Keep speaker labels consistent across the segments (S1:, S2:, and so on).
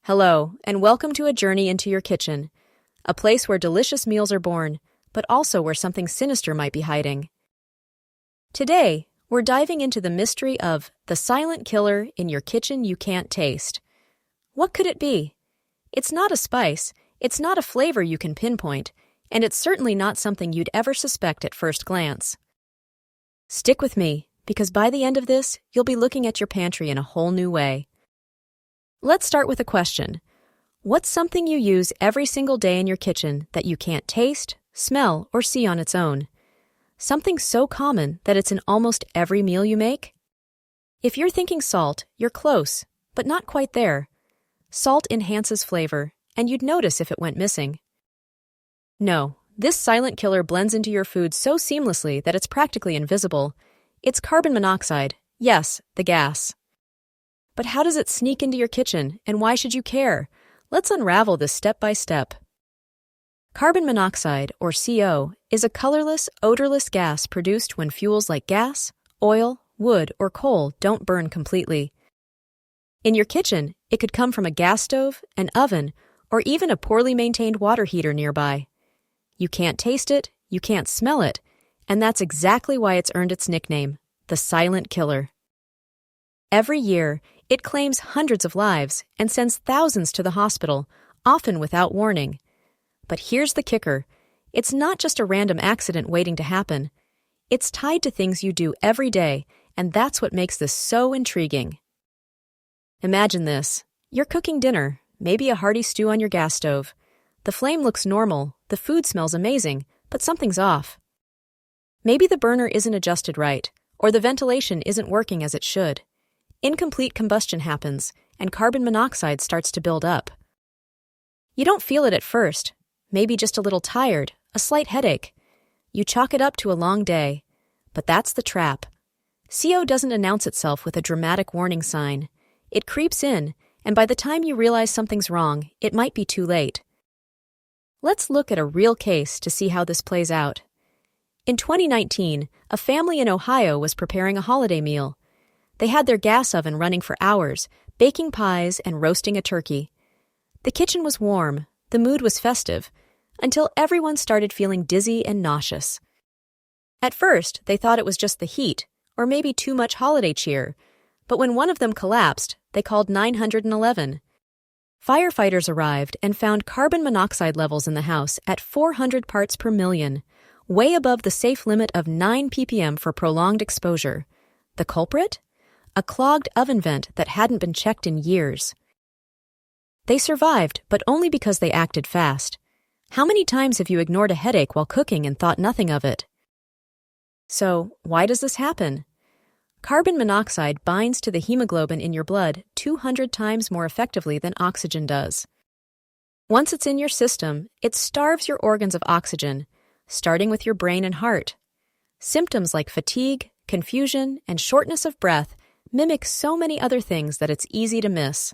S1: Hello, and welcome to a journey into your kitchen, a place where delicious meals are born, but also where something sinister might be hiding. Today, we're diving into the mystery of the silent killer in your kitchen you can't taste. What could it be? It's not a spice, it's not a flavor you can pinpoint, and it's certainly not something you'd ever suspect at first glance. Stick with me, because by the end of this, you'll be looking at your pantry in a whole new way. Let's start with a question. What's something you use every single day in your kitchen that you can't taste, smell, or see on its own? Something so common that it's in almost every meal you make? If you're thinking salt, you're close, but not quite there. Salt enhances flavor, and you'd notice if it went missing. No, this silent killer blends into your food so seamlessly that it's practically invisible. It's carbon monoxide. Yes, the gas. But how does it sneak into your kitchen, and why should you care? Let's unravel this step by step. Carbon monoxide, or CO, is a colorless, odorless gas produced when fuels like gas, oil, wood, or coal don't burn completely. In your kitchen, it could come from a gas stove, an oven, or even a poorly maintained water heater nearby. You can't taste it, you can't smell it, and that's exactly why it's earned its nickname, the silent killer. Every year, it claims hundreds of lives and sends thousands to the hospital, often without warning. But here's the kicker. It's not just a random accident waiting to happen. It's tied to things you do every day, and that's what makes this so intriguing. Imagine this. You're cooking dinner, maybe a hearty stew on your gas stove. The flame looks normal, the food smells amazing, but something's off. Maybe the burner isn't adjusted right, or the ventilation isn't working as it should. Incomplete combustion happens, and carbon monoxide starts to build up. You don't feel it at first, maybe just a little tired, a slight headache. You chalk it up to a long day. But that's the trap. CO doesn't announce itself with a dramatic warning sign. It creeps in, and by the time you realize something's wrong, it might be too late. Let's look at a real case to see how this plays out. In 2019, a family in Ohio was preparing a holiday meal. They had their gas oven running for hours, baking pies and roasting a turkey. The kitchen was warm, the mood was festive, until everyone started feeling dizzy and nauseous. At first, they thought it was just the heat, or maybe too much holiday cheer, but when one of them collapsed, they called 911. Firefighters arrived and found carbon monoxide levels in the house at 400 parts per million, way above the safe limit of 9 ppm for prolonged exposure. The culprit? A clogged oven vent that hadn't been checked in years. They survived, but only because they acted fast. How many times have you ignored a headache while cooking and thought nothing of it? So, why does this happen? Carbon monoxide binds to the hemoglobin in your blood 200 times more effectively than oxygen does. Once it's in your system, it starves your organs of oxygen, starting with your brain and heart. Symptoms like fatigue, confusion, and shortness of breath mimic so many other things that it's easy to miss.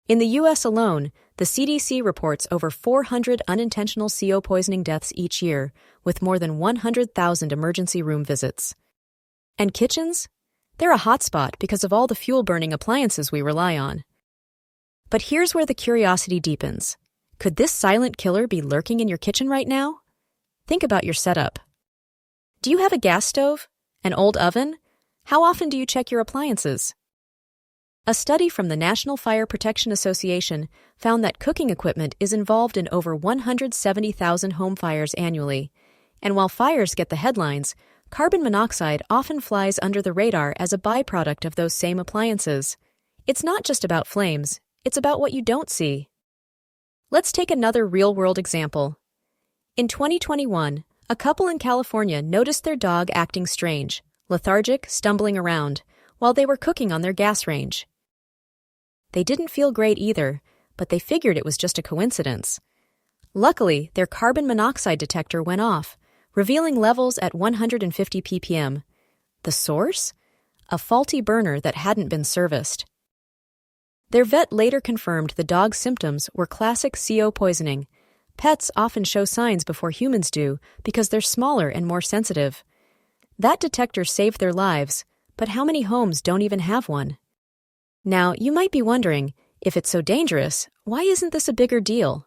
S1: In the U.S. alone, the CDC reports over 400 unintentional CO poisoning deaths each year, with more than 100,000 emergency room visits. And kitchens? They're a hotspot because of all the fuel-burning appliances we rely on. But here's where the curiosity deepens. Could this silent killer be lurking in your kitchen right now? Think about your setup. Do you have a gas stove? An old oven? How often do you check your appliances? A study from the National Fire Protection Association found that cooking equipment is involved in over 170,000 home fires annually. And while fires get the headlines, carbon monoxide often flies under the radar as a byproduct of those same appliances. It's not just about flames, it's about what you don't see. Let's take another real-world example. In 2021, a couple in California noticed their dog acting strange, lethargic, stumbling around, while they were cooking on their gas range. They didn't feel great either, but they figured it was just a coincidence. Luckily, their carbon monoxide detector went off, revealing levels at 150 ppm. The source? A faulty burner that hadn't been serviced. Their vet later confirmed the dog's symptoms were classic CO poisoning. Pets often show signs before humans do because they're smaller and more sensitive. That detector saved their lives, but how many homes don't even have one? Now, you might be wondering, If it's so dangerous, why isn't this a bigger deal?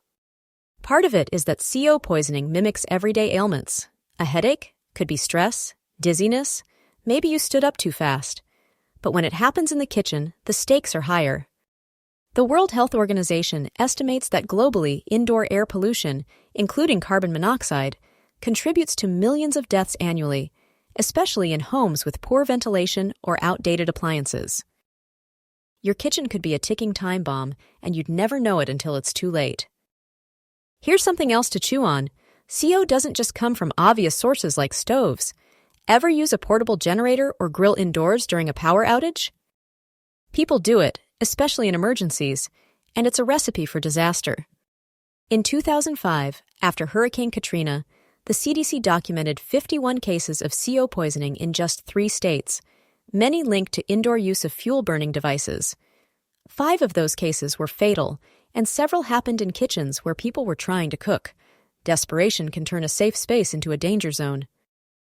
S1: Part of it is that CO poisoning mimics everyday ailments. A headache could be stress, dizziness, maybe you stood up too fast. But when it happens in the kitchen, the stakes are higher. The World Health Organization estimates that globally, indoor air pollution, including carbon monoxide, contributes to millions of deaths annually, especially in homes with poor ventilation or outdated appliances. Your kitchen could be a ticking time bomb, and you'd never know it until it's too late. Here's something else to chew on. CO doesn't just come from obvious sources like stoves. Ever use a portable generator or grill indoors during a power outage? People do it, especially in emergencies, and it's a recipe for disaster. In 2005, after Hurricane Katrina, the CDC documented 51 cases of CO poisoning in just 3 states, many linked to indoor use of fuel-burning devices. 5 of those cases were fatal, and several happened in kitchens where people were trying to cook. Desperation can turn a safe space into a danger zone.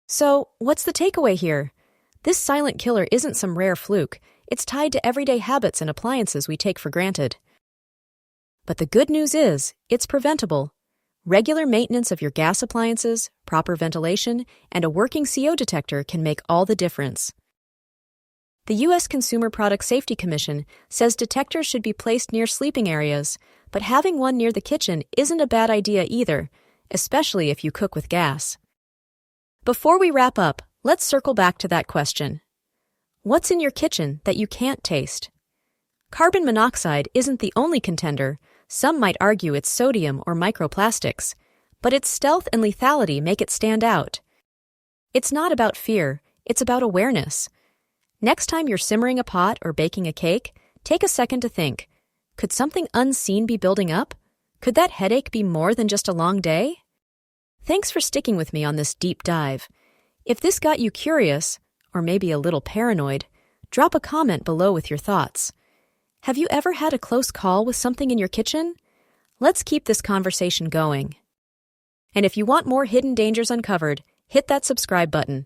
S1: So, what's the takeaway here? This silent killer isn't some rare fluke. It's tied to everyday habits and appliances we take for granted. But the good news is, it's preventable. Regular maintenance of your gas appliances, proper ventilation, and a working CO detector can make all the difference. The U.S. Consumer Product Safety Commission says detectors should be placed near sleeping areas, but having one near the kitchen isn't a bad idea either, especially if you cook with gas. Before we wrap up, let's circle back to that question. What's in your kitchen that you can't taste? Carbon monoxide isn't the only contender. Some might argue it's sodium or microplastics, but its stealth and lethality make it stand out. It's not about fear, it's about awareness. Next time you're simmering a pot or baking a cake, take a second to think, could something unseen be building up? Could that headache be more than just a long day? Thanks for sticking with me on this deep dive. If this got you curious, or maybe a little paranoid, drop a comment below with your thoughts. Have you ever had a close call with something in your kitchen? Let's keep this conversation going. And if you want more hidden dangers uncovered, hit that subscribe button.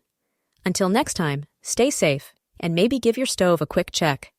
S1: Until next time, stay safe, and maybe give your stove a quick check.